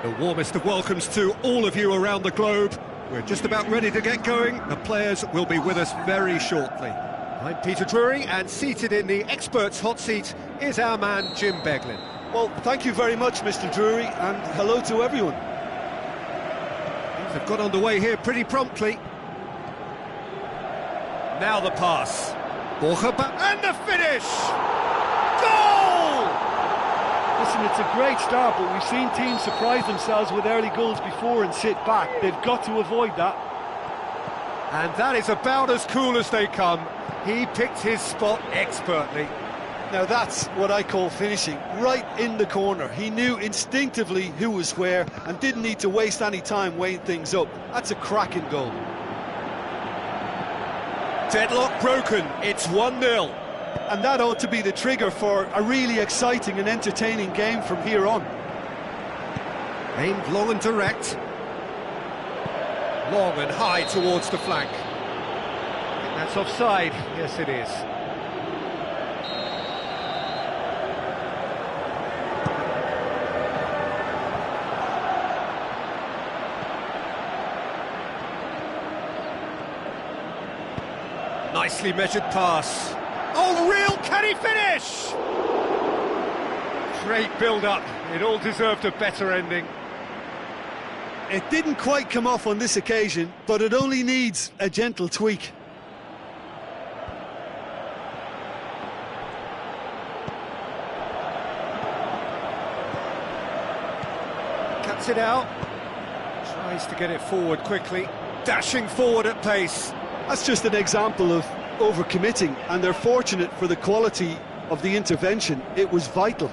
The warmest of welcomes to all of you around the globe. We're just about ready to get going. The players will be with us very shortly. I'm Peter Drury, and seated in the experts' hot seat is our man Jim Beglin. Well, thank you very much, Mr. Drury, and hello to everyone. Things have got underway here pretty promptly. Now the pass. And the finish! Goal! Listen, it's a great start, but we've seen teams surprise themselves with early goals before and sit back. They've got to avoid that. And that is about as cool as they come. He picked his spot expertly. Now that's what I call finishing, right in the corner. He knew instinctively who was where and didn't need to waste any time weighing things up. That's a cracking goal. Deadlock broken, it's 1-0. And that ought to be the trigger for a really exciting and entertaining game from here on. Aimed long and direct. Long and high towards the flank. I think that's offside. Yes, it is. Nicely measured pass. Oh, real, can he finish? Great build-up. It all deserved a better ending. It didn't quite come off on this occasion, but it only needs a gentle tweak. Cuts it out. Tries to get it forward quickly. Dashing forward at pace. That's just an example of overcommitting, and they're fortunate for the quality of the intervention. It was vital.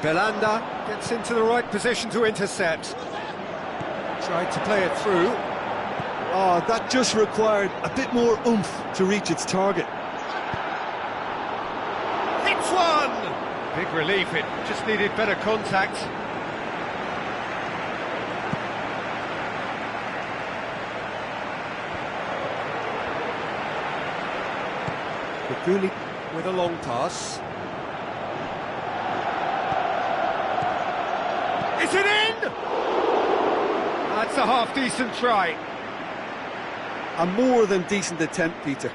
Belanda gets into the right position to intercept. Tried to play it through. Oh, that just required a bit more oomph to reach its target. Hits one! Big relief, it just needed better contact. Gulli with a long pass. Is it in? That's a half-decent try. A more than decent attempt, Peter.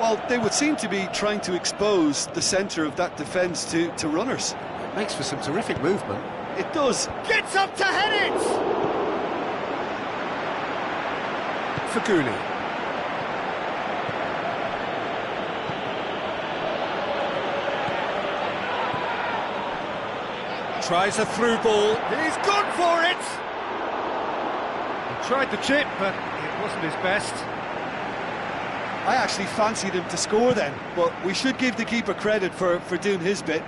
Well, they would seem to be trying to expose the centre of that defence to runners. It makes for some terrific movement. It does. Gets up to head it! For Gulli. Tries a through ball. He's gone for it! He tried the chip, but it wasn't his best. I actually fancied him to score then, but we should give the keeper credit for doing his bit.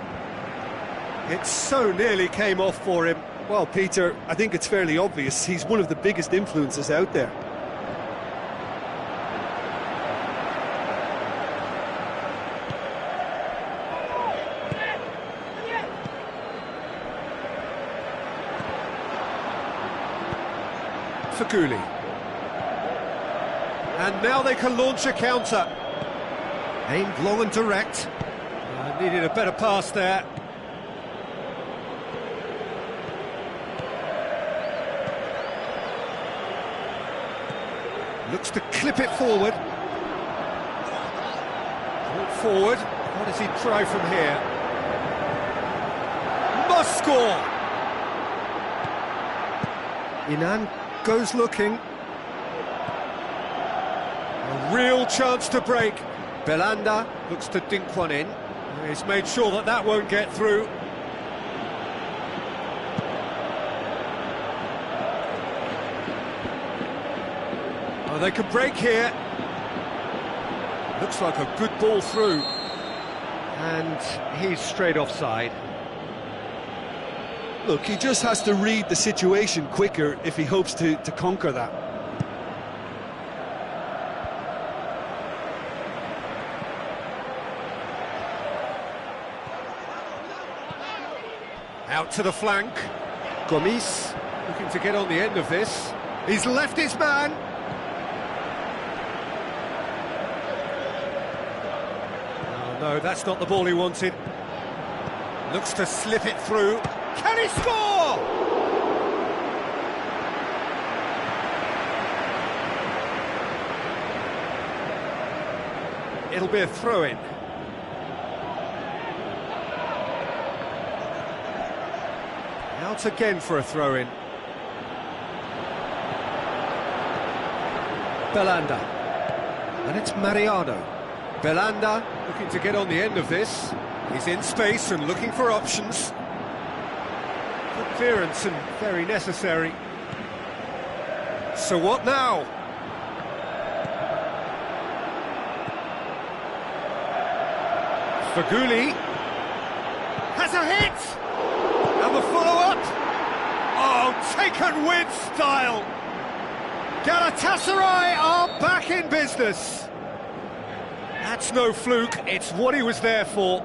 It so nearly came off for him. Well, Peter, I think it's fairly obvious. He's one of the biggest influences out there. For Gulli. And now they can launch a counter. Aimed long and direct. Needed a better pass there. Looks to clip it forward. Brought forward. What does he try from here? Must score! Inan goes looking. A real chance to break. Belanda looks to dink one in. He's made sure that that won't get through. Oh, they could break here. Looks like a good ball through. And he's straight offside. Look, he just has to read the situation quicker if he hopes to conquer that. Out to the flank. Gomis looking to get on the end of this. He's left his man. Oh, no, that's not the ball he wanted. Looks to slip it through. Can he score? It'll be a throw-in. Out again for a throw-in. Belanda. And it's Mariano. Belanda looking to get on the end of this. He's in space and looking for options. Good clearance and very necessary. So what now? Faguli has a hit! And the follow-up! Oh, taken with style! Galatasaray are back in business! That's no fluke, it's what he was there for.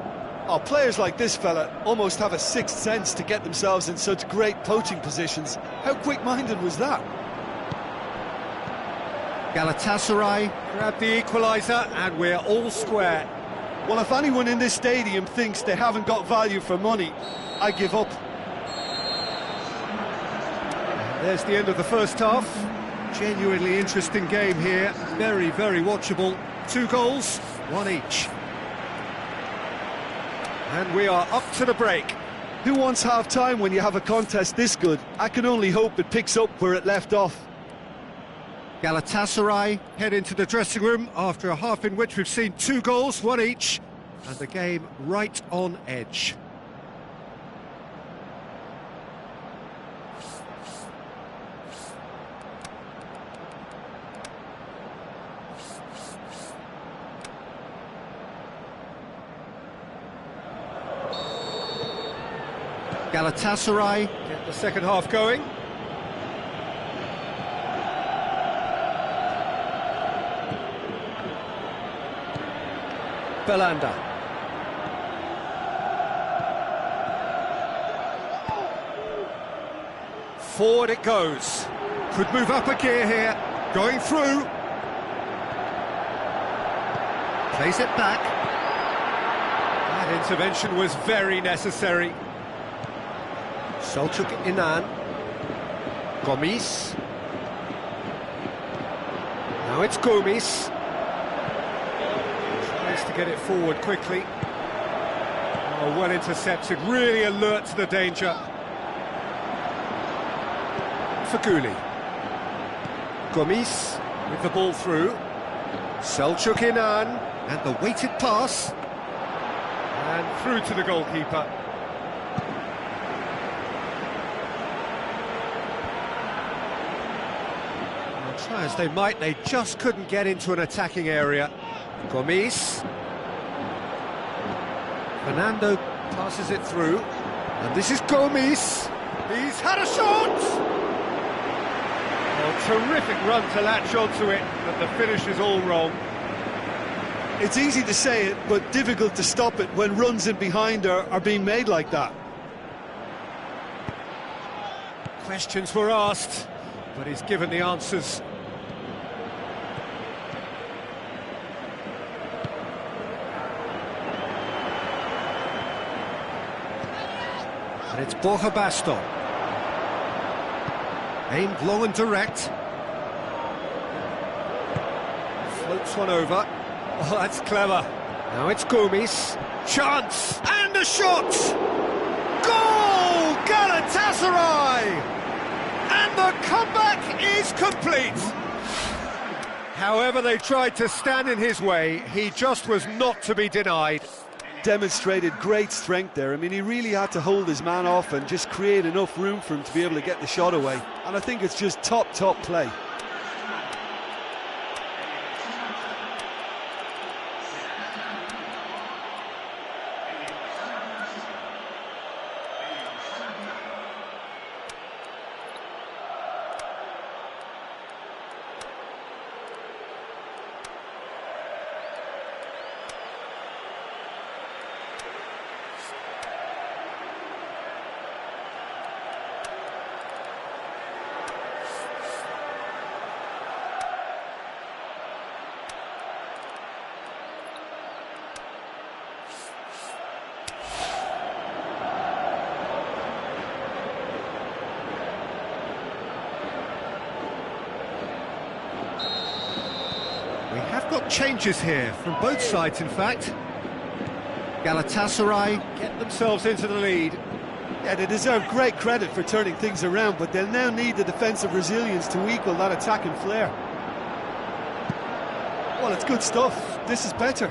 Oh, players like this fella almost have a sixth sense to get themselves in such great poaching positions. How quick-minded was that? Galatasaray grabbed the equaliser and we're all square. Well, if anyone in this stadium thinks they haven't got value for money, I give up. There's the end of the first half. Genuinely interesting game here. Very, very watchable. 2 goals, 1 each. And we are up to the break. Who wants half-time when you have a contest this good? I can only hope it picks up where it left off. Galatasaray head into the dressing room after a half in which we've seen 2 goals, 1 each, and the game right on edge. Galatasaray get the second half going. Belanda. Forward it goes. Could move up a gear here. Going through. Plays it back. That intervention was very necessary. Selçuk Inan. Gomis. Now it's Gomis. Tries to get it forward quickly. Oh, well intercepted, really alert to the danger. Faguli. Gomis with the ball through. Selçuk Inan, and the weighted pass. And through to the goalkeeper. Try as they might, they just couldn't get into an attacking area. Gomis. Fernando passes it through. And this is Gomis. He's had a shot! Oh, terrific run to latch onto it, but the finish is all wrong. It's easy to say it, but difficult to stop it when runs in behind are being made like that. Questions were asked, but he's given the answers. And it's Borja Baston. Aimed long and direct. Floats one over. Oh, that's clever. Now it's Gomis. Chance! And a shot! Goal! Galatasaray! And the comeback is complete! However they tried to stand in his way, he just was not to be denied. Demonstrated great strength there. I mean, he really had to hold his man off and just create enough room for him to be able to get the shot away. And I think it's just top play. changes here from both sides, in fact. Galatasaray get themselves into the lead. Yeah, they deserve great credit for turning things around, but they'll now need the defensive resilience to equal that attacking flair. Well, it's good stuff. This is better.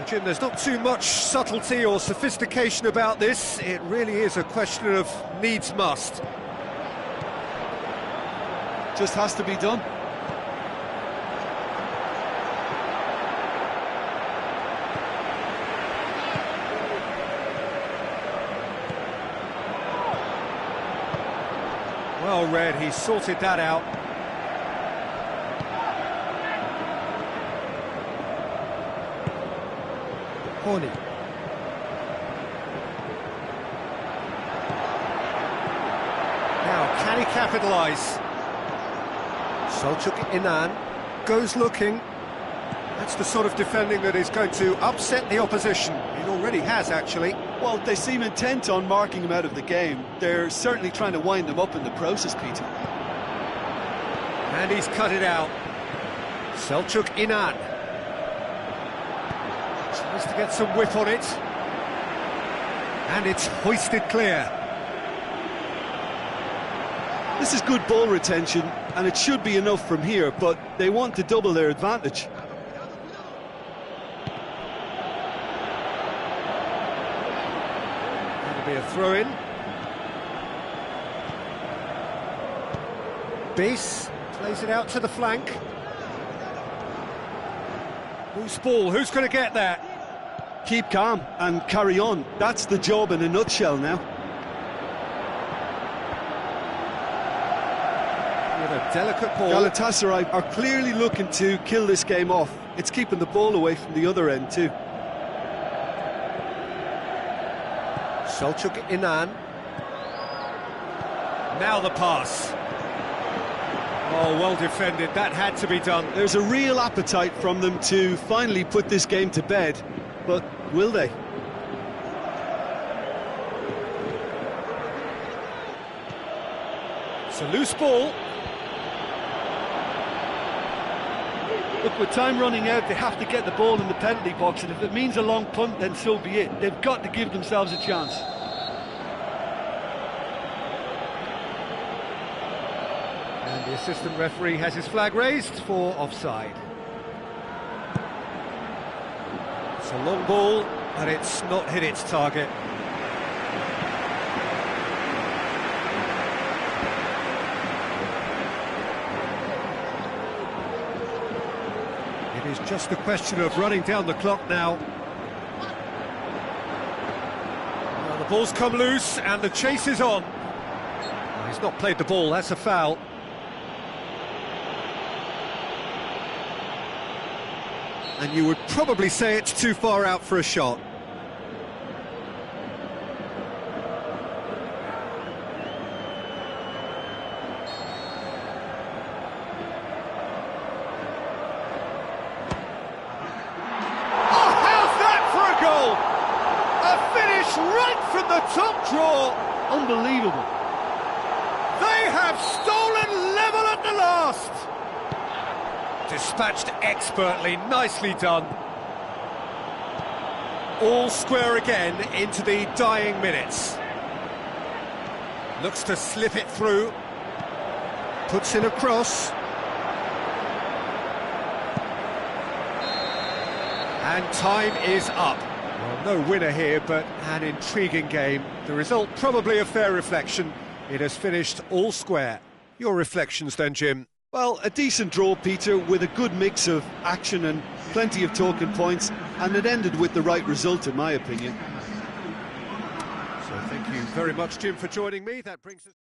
Jim, there's not too much subtlety or sophistication about this. It really is a question of needs must. Just has to be done. Well read, he sorted that out. Horny. Now, can he capitalise? ㅎㅎㅎㅎ goes looking. That's the sort of defending that is going to upset the opposition. It already has, actually. Well, they seem intent on marking him out of the game. They're certainly trying to wind him up in the process, Peter. And he's cut it out. ㅎㅎㅎㅎ tries to get some whip on it. And it's hoisted clear. This is good ball retention, and it should be enough from here, but they want to double their advantage. That'll be a throw-in. Bees plays it out to the flank. Loose ball, who's going to get that? Keep calm and carry on. That's the job in a nutshell now. With a delicate ball. Galatasaray are clearly looking to kill this game off. It's keeping the ball away from the other end too. ㅎㅎㅎㅎ. Now the pass. Oh, well defended, that had to be done. There's a real appetite from them to finally put this game to bed, but will they? It's a loose ball. Look, with time running out, they have to get the ball in the penalty box, and if it means a long punt, then so be it. They've got to give themselves a chance. And the assistant referee has his flag raised for offside. It's a long ball, but it's not hit its target. It is just a question of running down the clock now. Well, the ball's come loose and the chase is on. Well, he's not played the ball, that's a foul. And you would probably say it's too far out for a shot. Right from the top draw. Unbelievable. They have stolen level at the last. Dispatched expertly, nicely done. All square again into the dying minutes. Looks to slip it through. Puts in a cross. And time is up. Well, no winner here, but an intriguing game. The result probably a fair reflection. It has finished all square. Your reflections then, Jim? Well, a decent draw, Peter, with a good mix of action and plenty of talking points, and it ended with the right result, in my opinion. So thank you very much, Jim, for joining me. That brings us...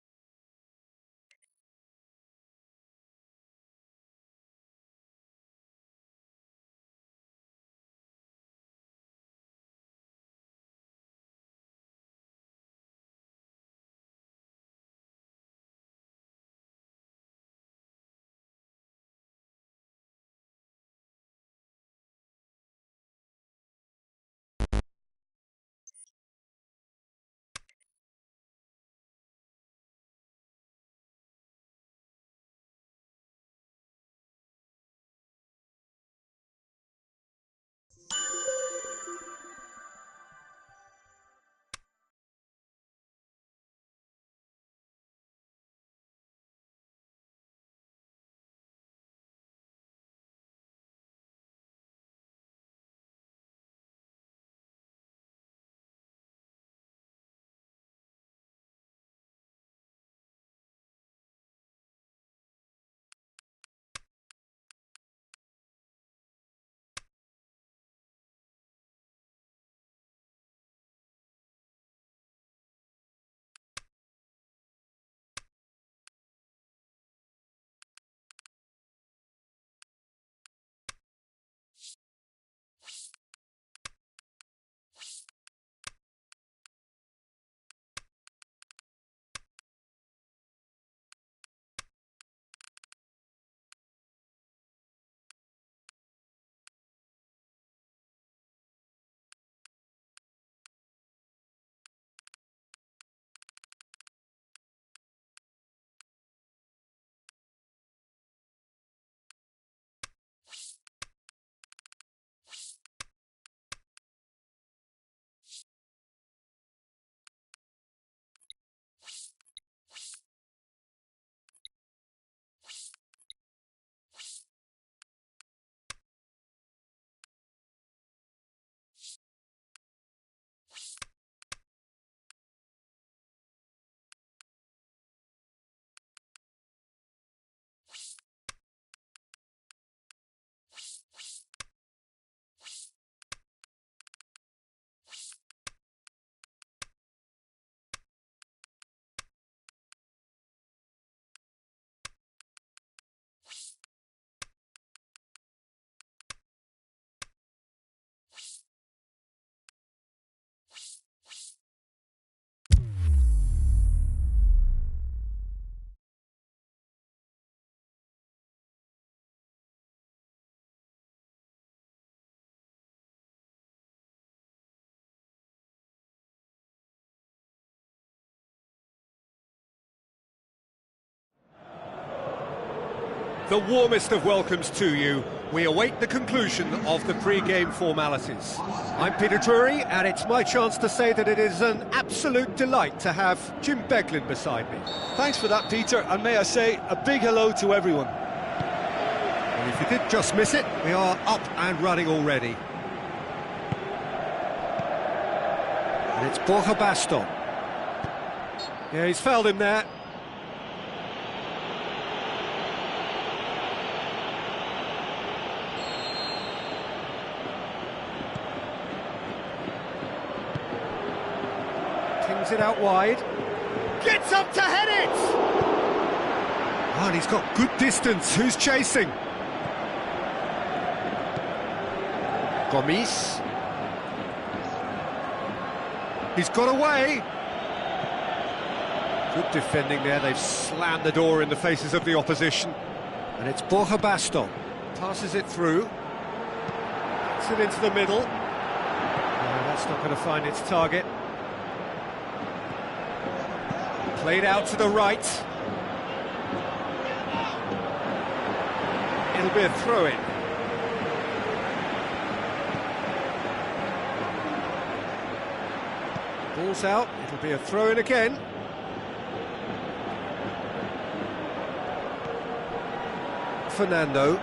the warmest of welcomes to you. We await the conclusion of the pre-game formalities. I'm Peter Drury, and it's my chance to say that it is an absolute delight to have Jim Beglin beside me. Thanks for that, Peter, and may I say a big hello to everyone. And if you did just miss it, we are up and running already. And it's Borja Baston. Yeah, he's fouled him there. Kings it out wide. Gets up to head it! Oh, and he's got good distance. Who's chasing? Gomis. He's got away. Good defending there. They've slammed the door in the faces of the opposition. And it's Borja Baston. Passes it through. Puts it into the middle. No, that's not going to find its target. Played out to the right. It'll be a throw-in. Ball's out, it'll be a throw-in again. Fernando.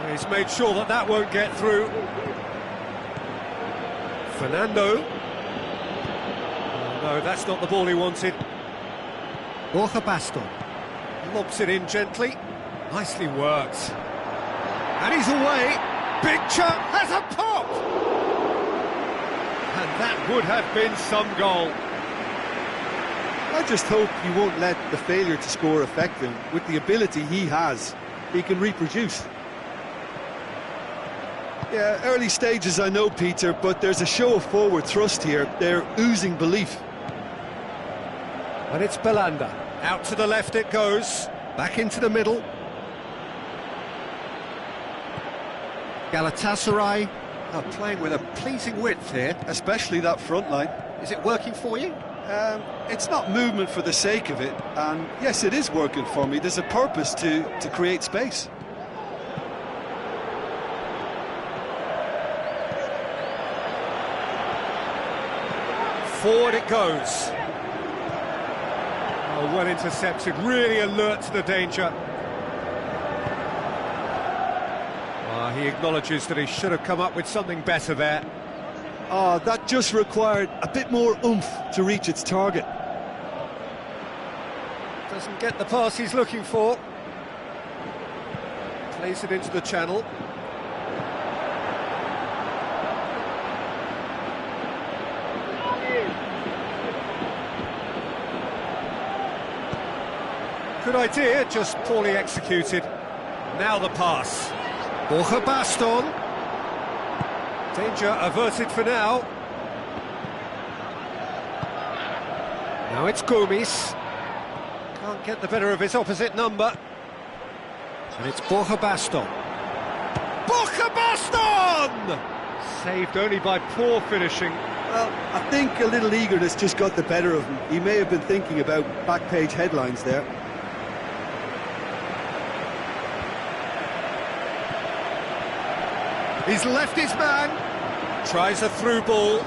He's made sure that that won't get through. Fernando. No, that's not the ball he wanted. Borja Baston lobs it in gently. Nicely worked. And he's away. Big chance has a pop! And that would have been some goal. I just hope you won't let the failure to score affect him. With the ability he has, he can reproduce. Yeah, early stages I know, Peter, but there's a show of forward thrust here. They're oozing belief. And it's Belanda. Out to the left it goes. Back into the middle. Galatasaray are playing with a pleasing width here. Especially that front line. Is it working for you? It's not movement for the sake of it. And yes, it is working for me. There's a purpose to create space. Forward it goes. Oh, well intercepted, really alert to the danger. He acknowledges that he should have come up with something better there. That just required a bit more oomph to reach its target. Doesn't get the pass he's looking for. Plays it into the channel. Good idea, just poorly executed. Now the pass. Borja Baston. Danger averted for now. Now it's Gomis. Can't get the better of his opposite number. And it's Borja Baston. Borja Baston! Saved only by poor finishing. Well, I think a little eagerness just got the better of him. He may have been thinking about back-page headlines there. He's left his man. Tries a through ball.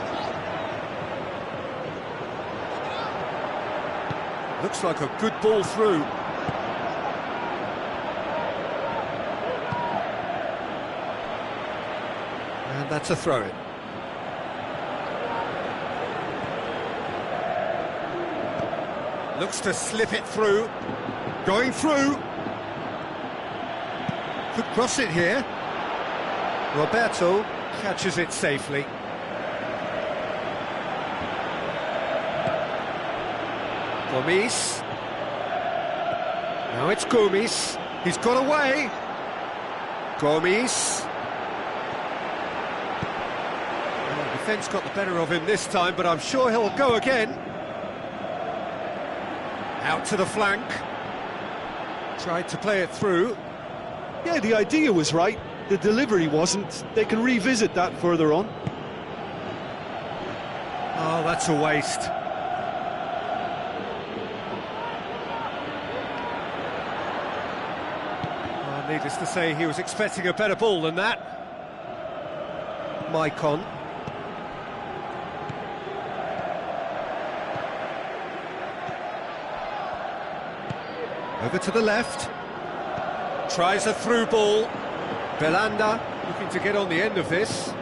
Looks like a good ball through. And that's a throw-in. Looks to slip it through. Going through. Could cross it here. Roberto catches it safely. Gomis. Now it's Gomis. He's got away. Gomis. Well, the defence got the better of him this time, but I'm sure he'll go again. Out to the flank. Tried to play it through. Yeah, the idea was right. The delivery wasn't. They can revisit that further on. Oh, that's a waste. Needless to say, he was expecting a better ball than that. Maicon. Over to the left. Tries a through ball. Belanda looking to get on the end of this.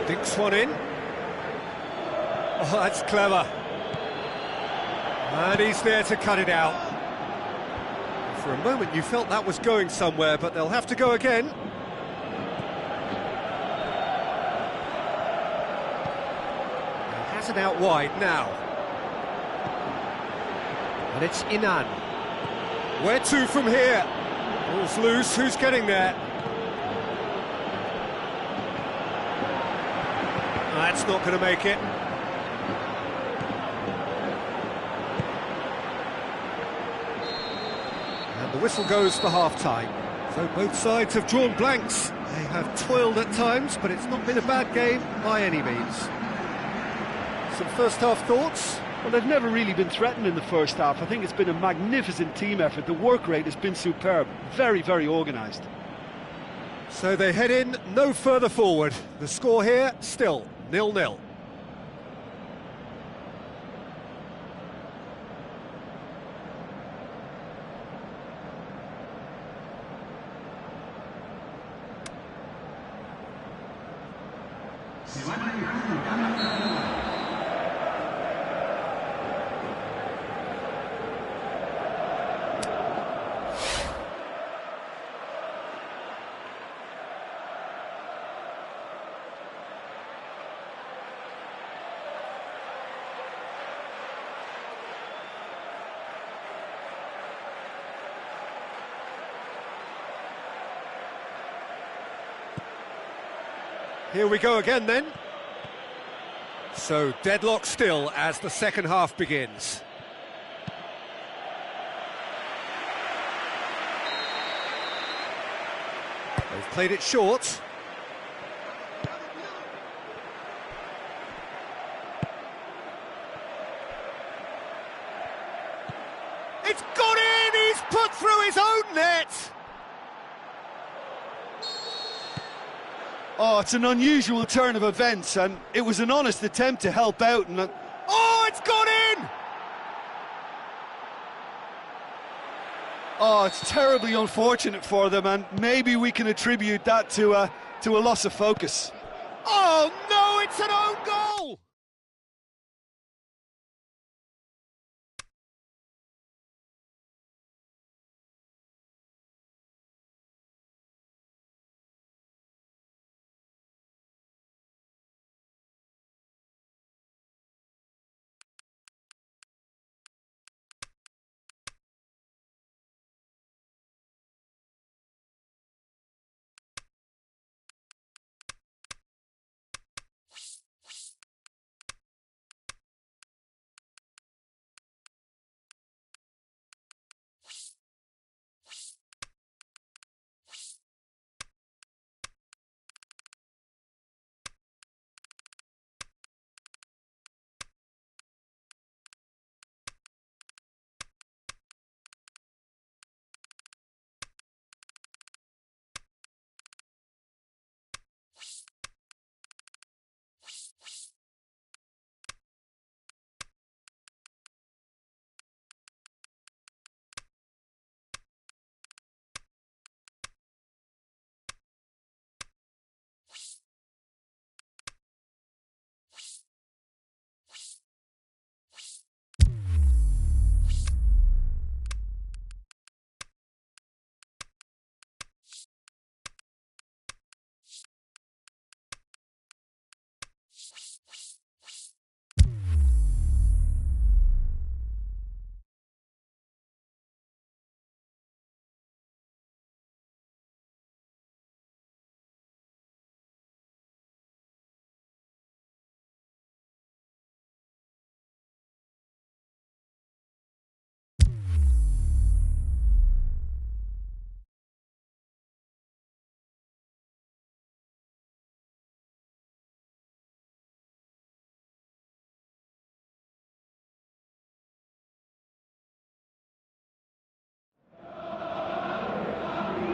Dinks one in. Oh, that's clever. And he's there to cut it out. For a moment you felt that was going somewhere, but they'll have to go again. He has it out wide now. And it's Inan. Where to from here? Ball's loose, who's getting there? That's not going to make it. And the whistle goes for half-time. So both sides have drawn blanks. They have toiled at times, but it's not been a bad game by any means. Some first-half thoughts? Well, they've never really been threatened in the first half. I think it's been a magnificent team effort. The work rate has been superb. Very, very organised. So they head in no further forward. The score here, still 0-0. Here we go again then. So deadlock still as the second half begins. They've played it short. It's gone in! He's put through his own net! Oh, it's an unusual turn of events, and it was an honest attempt to help out. And oh, it's gone in! Oh, it's terribly unfortunate for them, and maybe we can attribute that to a loss of focus. Oh no, it's an own goal!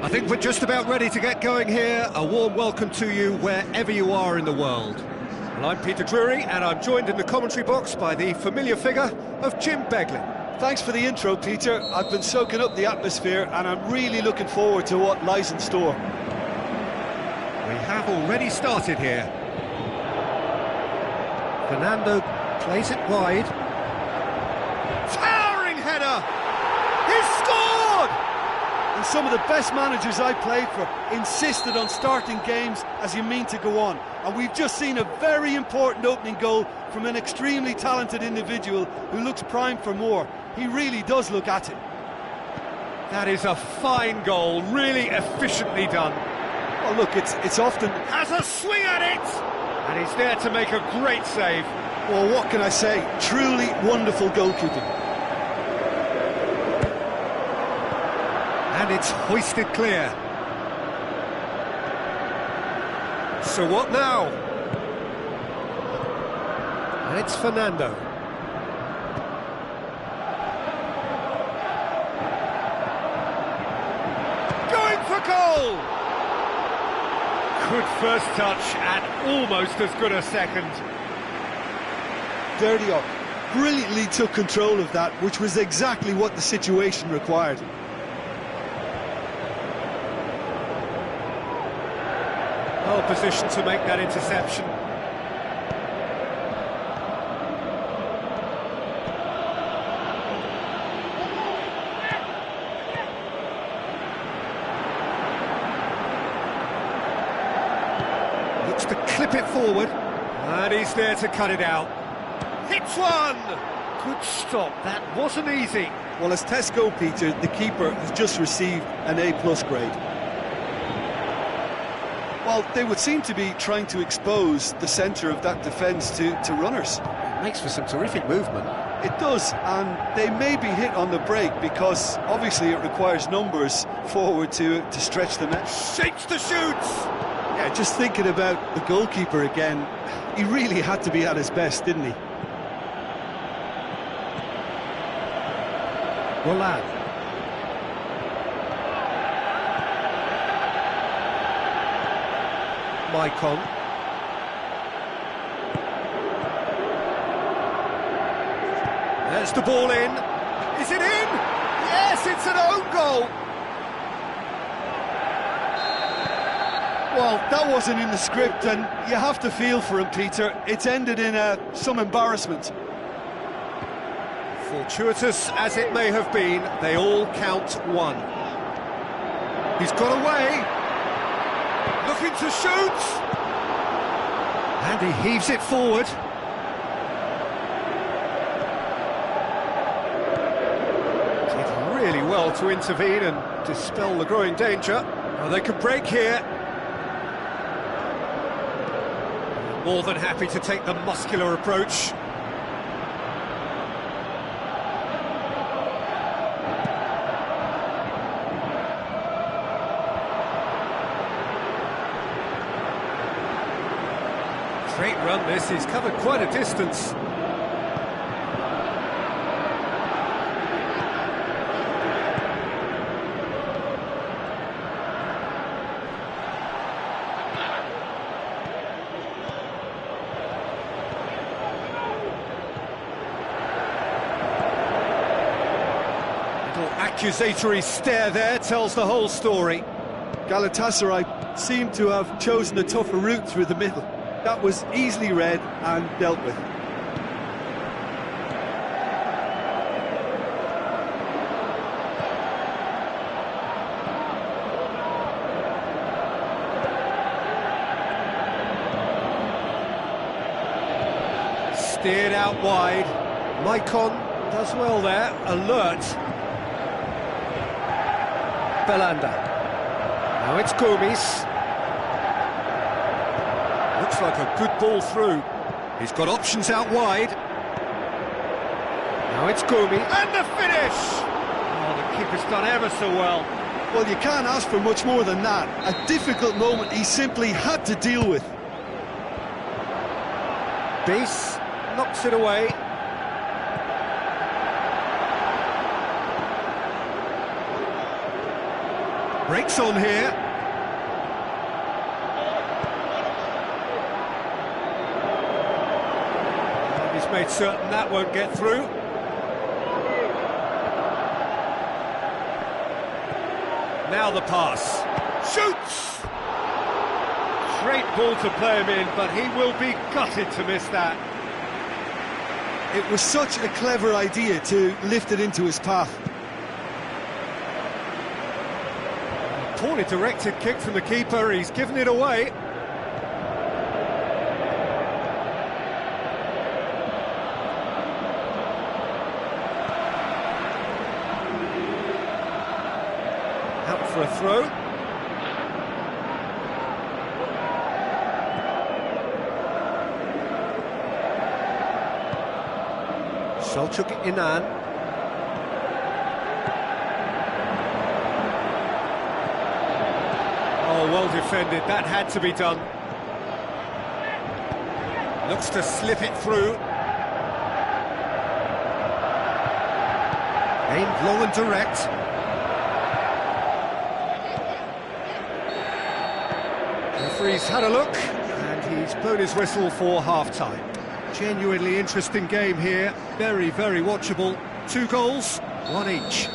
I think we're just about ready to get going here. A warm welcome to you wherever you are in the world. Well, I'm Peter Drury, and I'm joined in the commentary box by the familiar figure of Jim Beglin. Thanks for the intro, Peter. I've been soaking up the atmosphere, and I'm really looking forward to what lies in store. We have already started here. Fernando plays it wide. Towering header! He's scored! And some of the best managers I played for insisted on starting games as you mean to go on. And we've just seen a very important opening goal from an extremely talented individual who looks primed for more. He really does look at it. That is a fine goal, really efficiently done. Well, look, it's often... Has a swing at it! And he's there to make a great save. Well, what can I say? Truly wonderful goalkeeping. And it's hoisted clear. So what now? And it's Fernando. Going for goal! Good first touch and almost as good a second. ㅎㅎㅎ brilliantly took control of that, which was exactly what the situation required. Well positioned to make that interception. Looks to clip it forward, and he's there to cut it out. Hits one! Good stop, that wasn't easy. Well, as tests go, Peter, the keeper has just received an A+ grade. Well, they would seem to be trying to expose the centre of that defence to runners. It makes for some terrific movement. It does, and they may be hit on the break because obviously it requires numbers forward to stretch the net. Shapes the shoots! Yeah, just thinking about the goalkeeper again, he really had to be at his best, didn't he? Roland. Maicon. There's the ball in. Is it in? Yes, it's an own goal. Well, that wasn't in the script, and you have to feel for him, Peter. It's ended in some embarrassment. Fortuitous as it may have been, they all count one. He's got away. Looking to shoot. And he heaves it forward. Did really well to intervene and dispel the growing danger. Well, they could break here. More than happy to take the muscular approach. Great run this, he's covered quite a distance. Little accusatory stare there tells the whole story. Galatasaray seemed to have chosen a tougher route through the middle. That was easily read and dealt with. Steered out wide. Maicon does well there, alert. Belanda. Now it's Gomes. Looks like a good ball through. He's got options out wide. Now it's Gomes. And the finish! Oh, the keeper's done ever so well. Well, you can't ask for much more than that. A difficult moment he simply had to deal with. Beast knocks it away. Breaks on here. And he's made certain that won't get through. Now the pass. Shoots! Great ball to play him in, but he will be gutted to miss that. It was such a clever idea to lift it into his path. Poorly directed kick from the keeper, he's given it away. Out for a throw. ㅎㅎㅎㅎ. Oh, well defended, that had to be done. Looks to slip it through. Aimed long and direct. Referee's had a look, and he's blown his whistle for half-time. Genuinely interesting game here, very, very watchable. 2 goals, 1 each.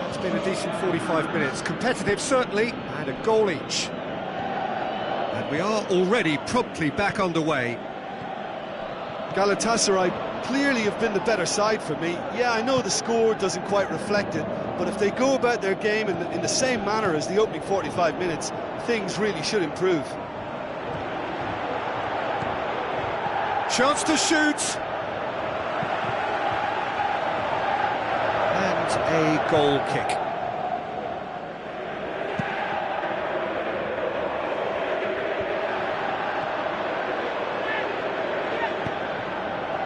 It's been a decent 45 minutes, competitive certainly, and a goal each. And we are already promptly back underway. Galatasaray clearly have been the better side for me. Yeah, I know the score doesn't quite reflect it, but if they go about their game in the same manner as the opening 45 minutes, things really should improve. Chance to shoot. And a goal kick.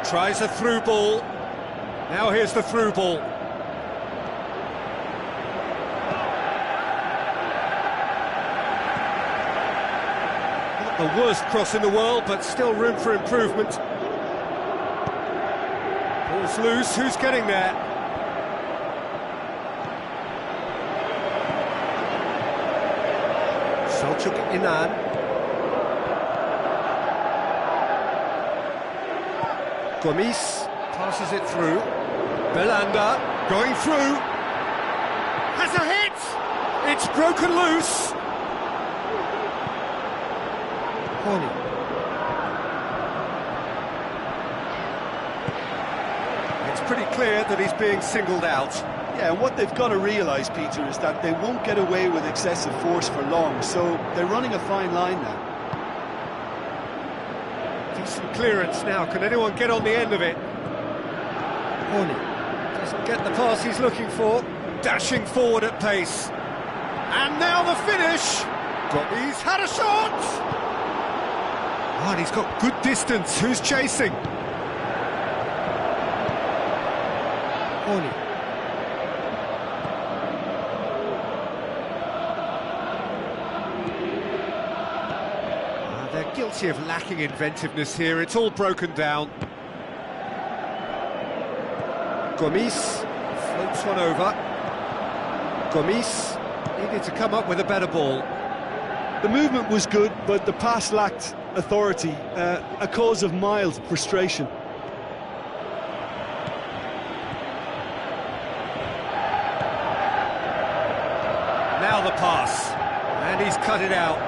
Tries a through ball. Now here's the through ball. Not the worst cross in the world, but still room for improvement. Ball's loose, who's getting there? ㅎㅎㅎㅎ. Gomis passes it through. Belanda going through. Has a hit! It's broken loose. Horny. It's pretty clear that he's being singled out. Yeah, and what they've got to realise, Peter, is that they won't get away with excessive force for long, so they're running a fine line now. Decent clearance now, can anyone get on the end of it? Horny doesn't get the pass he's looking for, dashing forward at pace. And now the finish! He's had a shot! Oh, and he's got good distance, who's chasing? Horny. They're guilty of lacking inventiveness here, it's all broken down. Gomis floats one over. Gomis needed to come up with a better ball. The movement was good, but the pass lacked authority, a cause of mild frustration. Now the pass, and he's cut it out.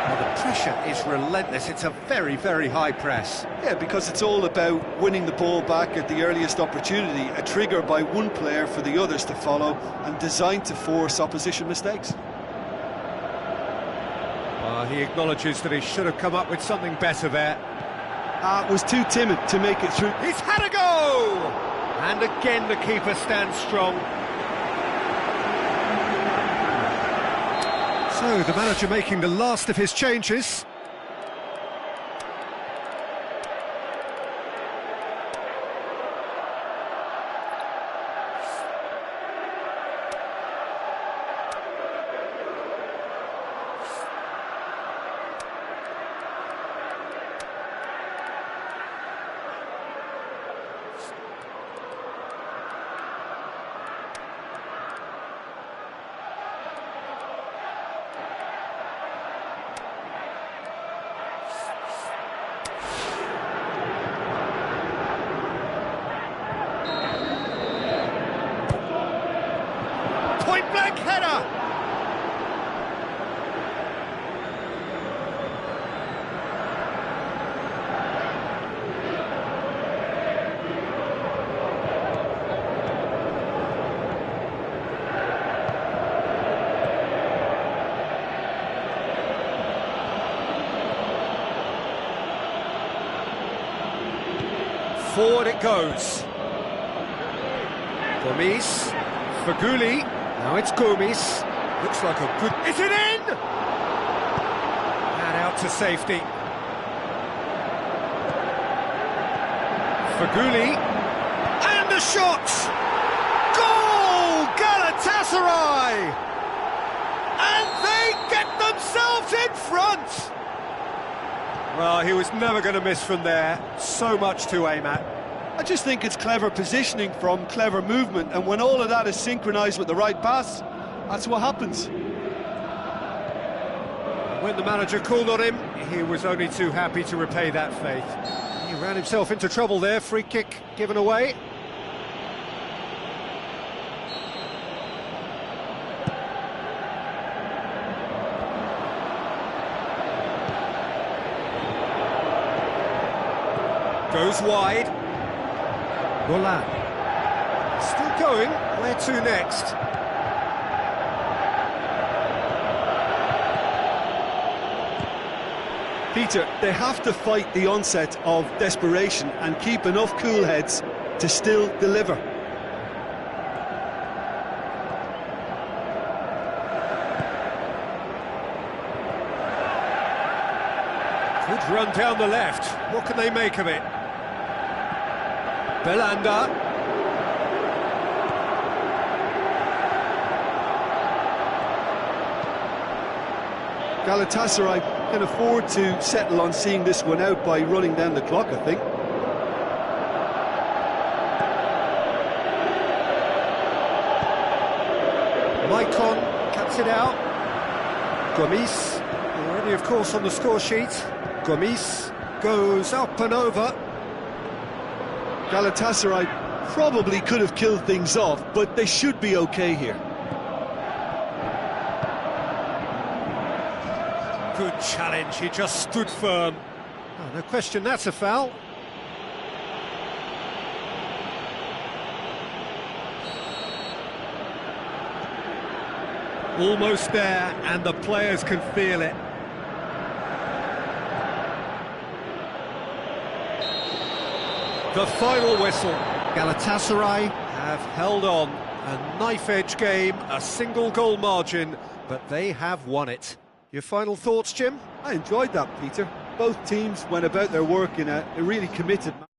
Well, the pressure is relentless, it's a very, very high press. Yeah, because it's all about winning the ball back at the earliest opportunity, a trigger by one player for the others to follow, and designed to force opposition mistakes. He acknowledges that he should have come up with something better there. Was too timid to make it through. He's had a go! And again the keeper stands strong. So the manager making the last of his changes. point-blank header! Forward it goes. Gomis, Faguli, now it's Gomis. Looks like a good... Is it in? And out to safety. Faguli, and a shot! Goal! Galatasaray! And they get themselves in front! Well, he was never going to miss from there. So much to aim at. I just think it's clever positioning from clever movement, and when all of that is synchronised with the right pass, that's what happens. When the manager called on him, he was only too happy to repay that faith. He ran himself into trouble there, free kick given away. Goes wide. Golan. Still going. Where to next? Peter, they have to fight the onset of desperation and keep enough cool heads to still deliver. Good run down the left. What can they make of it? Belanda. Galatasaray can afford to settle on seeing this one out by running down the clock, I think. Maicon cuts it out. Gomis, already of course on the score sheet. Gomis goes up and over. Galatasaray probably could have killed things off, but they should be okay here. Good challenge, he just stood firm. Oh, no question, that's a foul. Almost there, and the players can feel it. The final whistle. Galatasaray have held on. A knife-edge game, a single-goal margin, but they have won it. Your final thoughts, Jim? I enjoyed that, Peter. Both teams went about their work in a really committed manner.